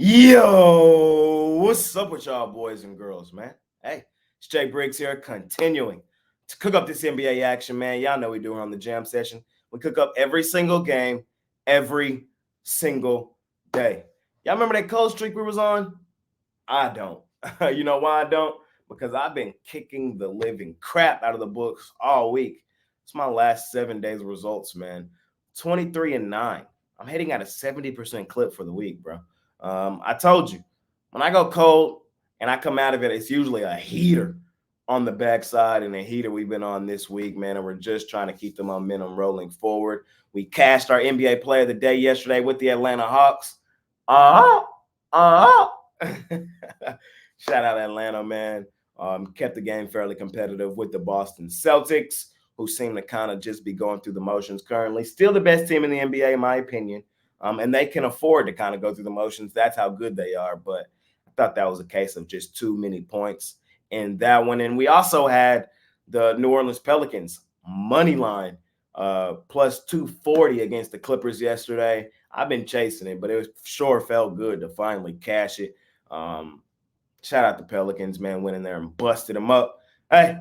Yo, what's up with y'all boys and girls, man? Hey, it's Jay Briggs here, continuing to cook up this NBA action, man. Y'all know we do it on the jam session. We cook up every single game, every single day. Y'all remember that cold streak we was on? I don't. You know why I don't? Because I've been kicking the living crap out of the books all week. It's my last 7 days of results, man. 23-9. I'm hitting at a 70% clip for the week, bro. I told you, when I go cold and I come out of it, it's usually a heater on the backside, and a heater we've been on this week, man. And we're just trying to keep the momentum rolling forward. We cashed our NBA Player of the Day yesterday with the Atlanta Hawks. Shout out Atlanta, man. Kept the game fairly competitive with the Boston Celtics, who seem to kind of just be going through the motions currently. Still the best team in the NBA, in my opinion. And they can afford to kind of go through the motions. That's how good they are. But I thought that was a case of just too many points in that one. And we also had the New Orleans Pelicans money line plus 240 against the Clippers yesterday. I've been chasing it, but it sure felt good to finally cash it. Shout out the Pelicans, man, went in there and busted them up. Hey,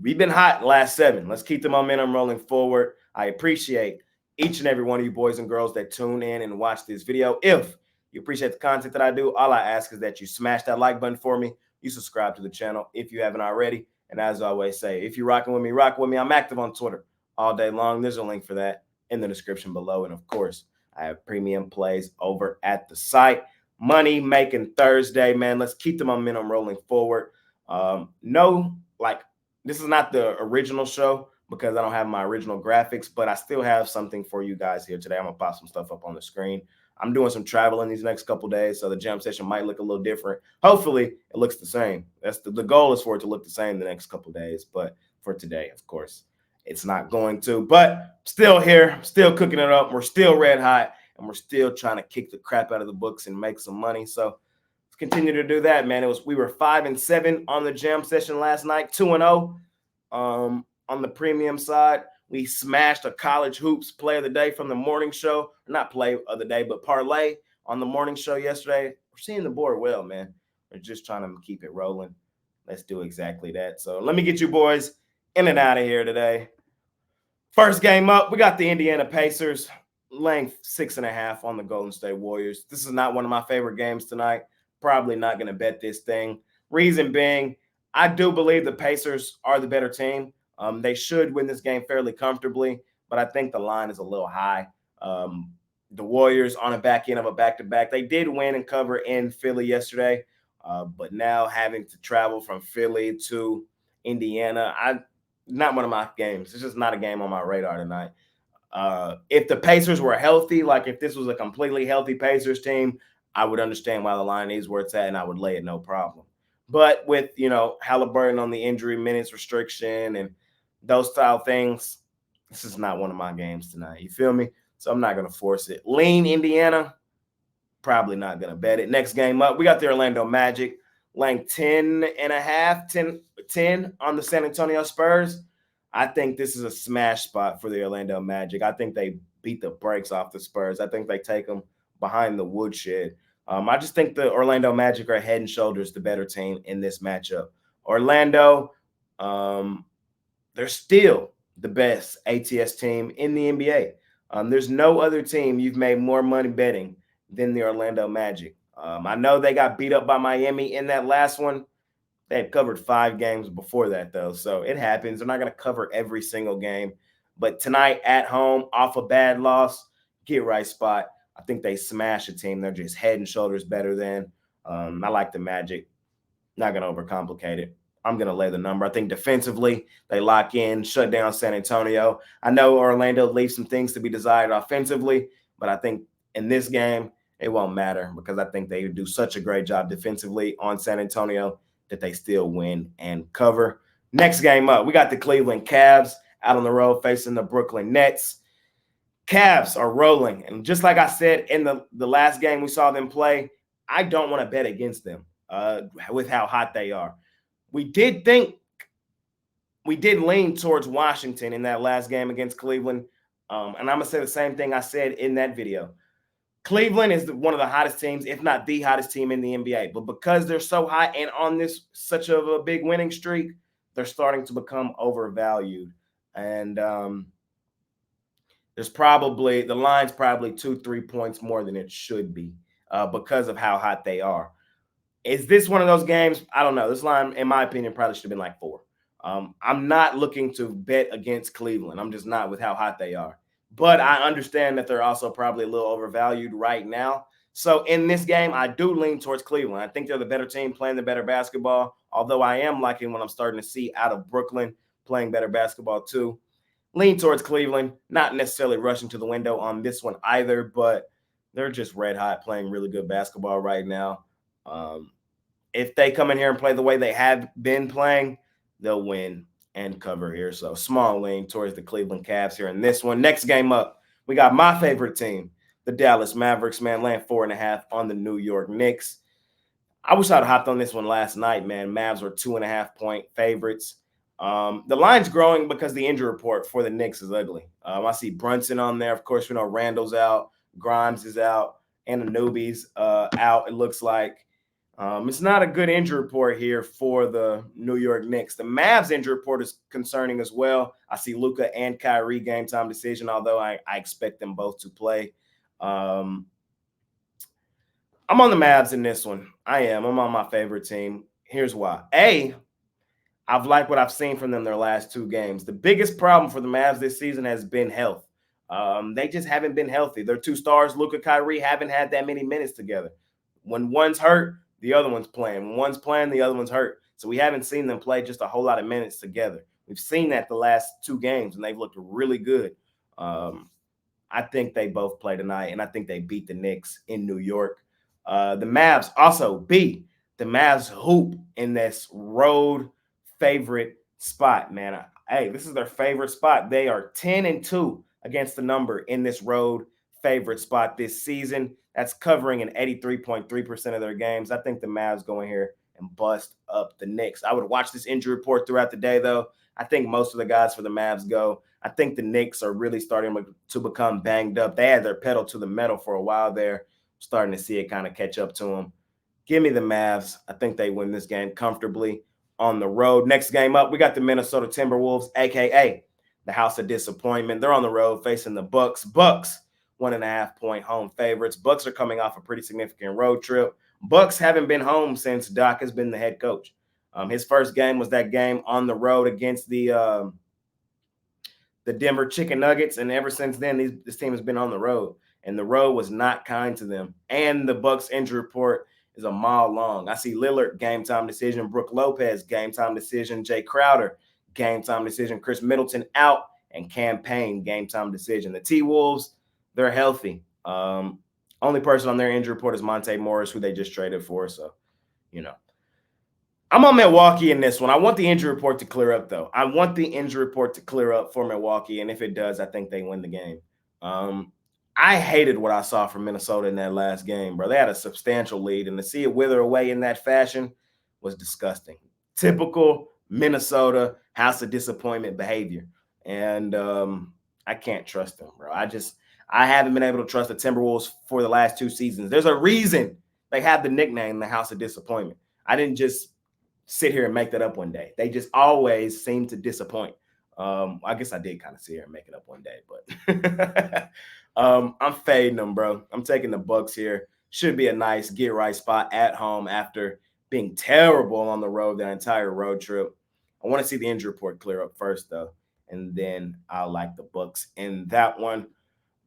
we've been hot last 7. Let's keep the momentum rolling forward. I appreciate each and every one of you boys and girls that tune in and watch this video. If you appreciate the content that I do, all I ask is that you smash that like button for me. You subscribe to the channel if you haven't already. And as I always say, if you're rocking with me, rock with me. I'm active on Twitter all day long. There's a link for that in the description below. And of course, I have premium plays over at the site. Money making Thursday, man. Let's keep the momentum rolling forward. This is not the original show because I don't have my original graphics, but I still have something for you guys here today. I'm gonna pop some stuff up on the screen. I'm doing some traveling these next couple days, so the jam session might look a little different. Hopefully, it looks the same. That's the goal is for it to look the same the next couple days, but for today, of course, it's not going to. But still here, still cooking it up. We're still red hot, and we're still trying to kick the crap out of the books and make some money. So let's continue to do that, man. We were 5-7 on the jam session last night, 2-0 on the premium side. We smashed a college hoops play of the day from the morning show. Not play of the day, but parlay on the morning show yesterday. We're seeing the board well, man. We're just trying to keep it rolling. Let's do exactly that. So let me get you boys in and out of here today. First game up, we got the Indiana Pacers laying 6.5 on the Golden State Warriors. This is not one of my favorite games tonight. Probably not going to bet this thing. Reason being, I do believe the Pacers are the better team. They should win this game fairly comfortably, but I think the line is a little high. The Warriors on the back end of a back-to-back. They did win and cover in Philly yesterday, but now having to travel from Philly to Indiana, not one of my games. It's just not a game on my radar tonight. If the Pacers were healthy, like if this was a completely healthy Pacers team, I would understand why the line is where it's at, and I would lay it no problem. But with, Halliburton on the injury minutes restriction and those style things, this is not one of my games tonight. You feel me? So I'm not going to force it. Lean Indiana, probably not going to bet it. Next game up, we got the Orlando Magic laying 10.5, 10 on the San Antonio Spurs. I think this is a smash spot for the Orlando Magic. I think they beat the brakes off the Spurs. I think they take them behind the woodshed. I just think the Orlando Magic are head and shoulders the better team in this matchup. Orlando, they're still the best ATS team in the NBA. There's no other team you've made more money betting than the Orlando Magic. I know they got beat up by Miami in that last one. They had covered 5 games before that, though, so it happens. They're not going to cover every single game. But tonight at home, off a bad loss, get right spot. I think they smash a team. They're just head and shoulders better than. I like the Magic. Not going to overcomplicate it. I'm going to lay the number. I think defensively, they lock in, shut down San Antonio. I know Orlando leaves some things to be desired offensively, but I think in this game, it won't matter because I think they do such a great job defensively on San Antonio that they still win and cover. Next game up, we got the Cleveland Cavs out on the road facing the Brooklyn Nets. Cavs are rolling. And just like I said in the last game we saw them play, I don't want to bet against them with how hot they are. We did lean towards Washington in that last game against Cleveland. And I'm going to say the same thing I said in that video. Cleveland is one of the hottest teams, if not the hottest team in the NBA. But because they're so hot and on this such of a big winning streak, they're starting to become overvalued. And the line's probably 2-3 points more than it should be because of how hot they are. Is this one of those games? I don't know. This line, in my opinion, probably should have been like 4. I'm not looking to bet against Cleveland. I'm just not with how hot they are. But I understand that they're also probably a little overvalued right now. So in this game, I do lean towards Cleveland. I think they're the better team playing the better basketball, although I am liking what I'm starting to see out of Brooklyn playing better basketball too. Lean towards Cleveland, not necessarily rushing to the window on this one either, but they're just red hot playing really good basketball right now. If they come in here and play the way they have been playing, they'll win and cover here. So small lean towards the Cleveland Cavs here in this one. Next game up, we got my favorite team, the Dallas Mavericks, man, laying 4.5 on the New York Knicks. I wish I'd hopped on this one last night, man. Mavs were 2.5-point favorites. The line's growing because the injury report for the Knicks is ugly. I see Brunson on there. Of course, Randall's out. Grimes is out. And Anunoby's out, it looks like. It's not a good injury report here for the New York Knicks. The Mavs injury report is concerning as well. I see Luka and Kyrie game time decision, although I expect them both to play. I'm on the Mavs in this one. I am. I'm on my favorite team. Here's why. I've liked what I've seen from them their last 2 games. The biggest problem for the Mavs this season has been health. They just haven't been healthy. Their 2 stars, Luka, Kyrie, haven't had that many minutes together. When one's hurt, the other one's playing. When one's playing, the other one's hurt. So we haven't seen them play just a whole lot of minutes together. We've seen that the last 2 games, and they've looked really good. I think they both play tonight, and I think they beat the Knicks in New York. The Mavs also beat the Mavs hoop in this road favorite spot, man. Hey, this is their favorite spot. They are 10-2 against the number in this road favorite spot this season. That's covering an 83.3% of their games. I think the Mavs go in here and bust up the Knicks. I would watch this injury report throughout the day, though. I think most of the guys for the Mavs go. I think the Knicks are really starting to become banged up. They had their pedal to the metal for a while there. Starting to see it kind of catch up to them. Give me the Mavs. I think they win this game comfortably on the road. Next game up, we got the Minnesota Timberwolves, a.k.a. the House of Disappointment. They're on the road facing the Bucks. Bucks, 1.5-point home favorites. Bucks are coming off a pretty significant road trip. Bucks haven't been home since Doc has been the head coach. His first game was that game on the road against the Denver Chicken Nuggets, and ever since then, this team has been on the road, and the road was not kind to them. And the Bucks injury report is a mile long. I see Lillard, game time decision. Brook Lopez, game time decision. Jay Crowder, game time decision. Chris Middleton out, and Cam Payne, game time decision. The T-Wolves, they're healthy. Only person on their injury report is Monte Morris, who they just traded for. So, I'm on Milwaukee in this one. I want the injury report to clear up, though. I want the injury report to clear up for Milwaukee, and if it does, I think they win the game. I hated what I saw from Minnesota in that last game, bro. They had a substantial lead, and to see it wither away in that fashion was disgusting. Typical Minnesota House of Disappointment behavior, and I can't trust them, bro. I haven't been able to trust the Timberwolves for the last 2 seasons. There's a reason they have the nickname the House of Disappointment. I didn't just sit here and make that up one day. They just always seem to disappoint. I guess I did kind of sit here and make it up one day, but I'm fading them, bro. I'm taking the Bucks here. Should be a nice get-right spot at home after being terrible on the road that entire road trip. I want to see the injury report clear up first, though, and then I'll like the Bucks in that one.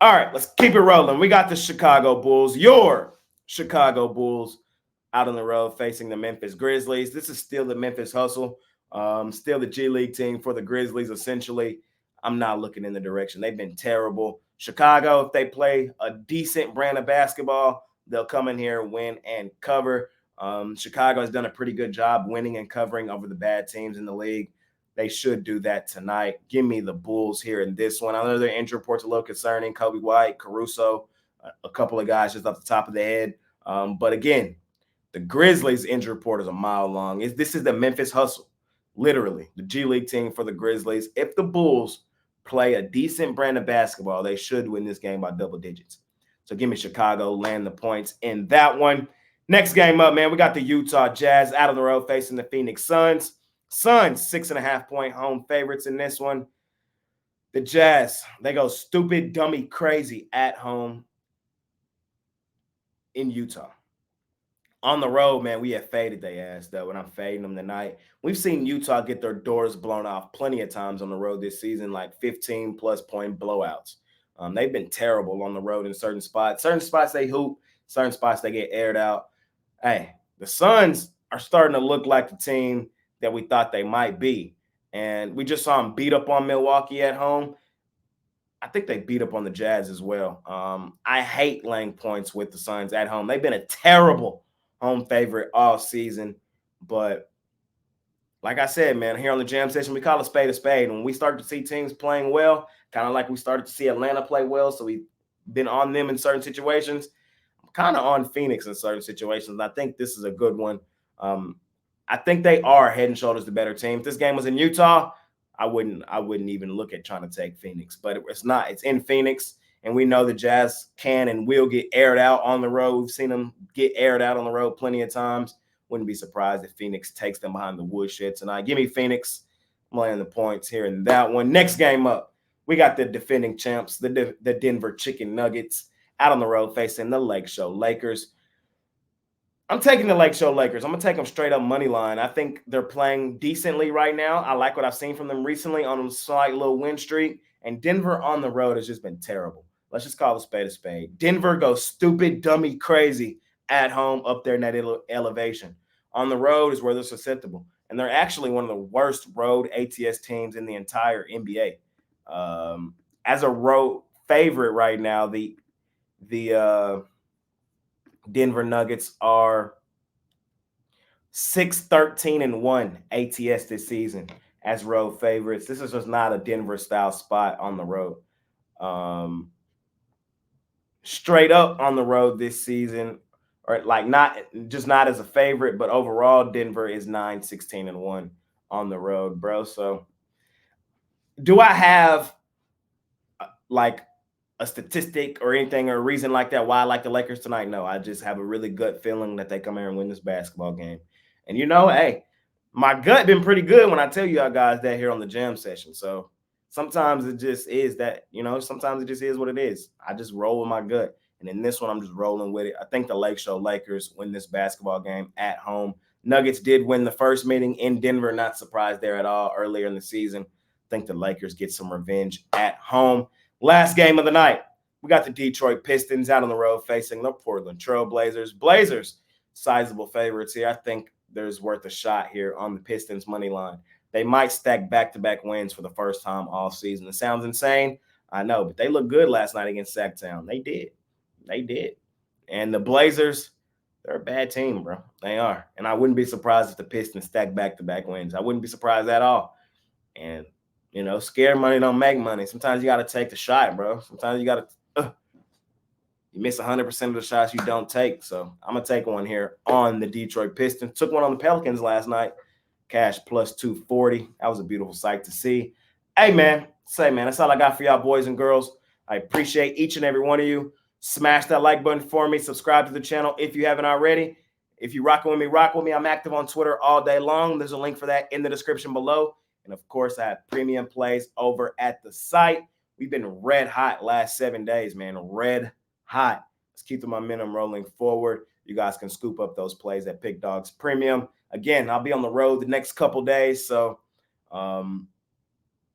All right, let's keep it rolling. We got the Chicago Bulls, your Chicago Bulls, out on the road facing the Memphis Grizzlies. This is still the Memphis Hustle, still the G League team for the Grizzlies, essentially. I'm not looking in the direction. They've been terrible. Chicago, if they play a decent brand of basketball, they'll come in here, win, and cover. Chicago has done a pretty good job winning and covering over the bad teams in the league. They should do that tonight. Give me the Bulls here in this one. I know their injury report's a little concerning. Kobe White, Caruso, a couple of guys just off the top of the head. But again, the Grizzlies injury report is a mile long. This is the Memphis Hustle, literally, the G League team for the Grizzlies. If the Bulls play a decent brand of basketball, they should win this game by double digits. So give me Chicago, land the points in that one. Next game up, man, we got the Utah Jazz out on the road facing the Phoenix Suns. Suns, 6.5-point home favorites in this one. The Jazz, they go stupid, dummy, crazy at home in Utah. On the road, man, we have faded their ass, though, and I'm fading them tonight. We've seen Utah get their doors blown off plenty of times on the road this season, like 15-plus point blowouts. They've been terrible on the road in certain spots. Certain spots they hoop, certain spots they get aired out. Hey, the Suns are starting to look like the team that we thought they might be. And we just saw them beat up on Milwaukee at home. I think they beat up on the Jazz as well. I hate laying points with the Suns at home. They've been a terrible home favorite all season. But like I said, man, here on the Jam Session, we call a spade a spade. When we start to see teams playing well, kind of like we started to see Atlanta play well, so we've been on them in certain situations, I'm kind of on Phoenix in certain situations. I think this is a good one. I think they are head and shoulders the better team. If this game was in Utah, I wouldn't even look at trying to take Phoenix, but it's not. It's in Phoenix, and we know the Jazz can and will get aired out on the road. We've seen them get aired out on the road plenty of times. Wouldn't be surprised if Phoenix takes them behind the woodshed tonight. Give me Phoenix. I'm laying the points here in that one. Next game up, we got the defending champs, the Denver Chicken Nuggets, out on the road facing the Lake Show Lakers. I'm taking the Lake Show Lakers. I'm going to take them straight up money line. I think they're playing decently right now. I like what I've seen from them recently on a slight little win streak. And Denver on the road has just been terrible. Let's just call a spade a spade. Denver goes stupid, dummy, crazy at home up there in that elevation. On the road is where they're susceptible. And they're actually one of the worst road ATS teams in the entire NBA. As a road favorite right now, the Denver Nuggets are 6-13-1 ATS this season as road favorites. This is just not a Denver-style spot on the road. Straight up on the road this season, or like not as a favorite, but overall, Denver is 9-16-1 on the road, bro. So do I have like a statistic or anything or a reason like that why I like the Lakers tonight? No, I just have a really gut feeling that they come here and win this basketball game. And hey, my gut been pretty good when I tell you guys that here on the Jam Session. So sometimes it just is that, sometimes it just is what it is. I just roll with my gut. And in this one, I'm just rolling with it. I think the Lake Show Lakers win this basketball game at home. Nuggets did win the first meeting in Denver. Not surprised there at all earlier in the season. I think the Lakers get some revenge at home. Last game of the night, we got the Detroit Pistons out on the road facing the Portland Trail Blazers. Blazers, sizable favorites here. I think there's worth a shot here on the Pistons money line. They might stack back-to-back wins for the first time all season. It sounds insane, I know, but they looked good last night against Sacktown. They did. And the Blazers, they're a bad team, bro. They are. And I wouldn't be surprised if the Pistons stack back-to-back wins. I wouldn't be surprised at all. And scared money don't make money. Sometimes you got to take the shot, bro. Sometimes you got to you miss 100% of the shots you don't take. So I'm going to take one here on the Detroit Pistons. Took one on the Pelicans last night. Cash plus 240. That was a beautiful sight to see. Hey, man, that's all I got for y'all boys and girls. I appreciate each and every one of you. Smash that like button for me. Subscribe to the channel if you haven't already. If you're rocking with me, rock with me. I'm active on Twitter all day long. There's a link for that in the description below. And, of course, I have premium plays over at the site. We've been red hot last 7 days, man. Red hot. Let's keep the momentum rolling forward. You guys can scoop up those plays at Pickdawgz Premium. Again, I'll be on the road the next couple days. So, I'll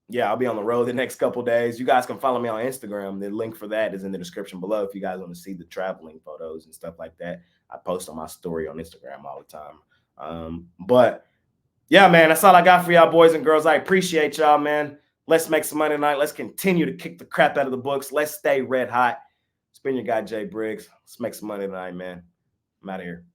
be on the road the next couple days. You guys can follow me on Instagram. The link for that is in the description below if you guys want to see the traveling photos and stuff like that. I post on my story on Instagram all the time. Yeah, man, that's all I got for y'all boys and girls. I appreciate y'all, man. Let's make some money tonight. Let's continue to kick the crap out of the books. Let's stay red hot. It's been your guy, Jay Briggs. Let's make some money tonight, man. I'm out of here.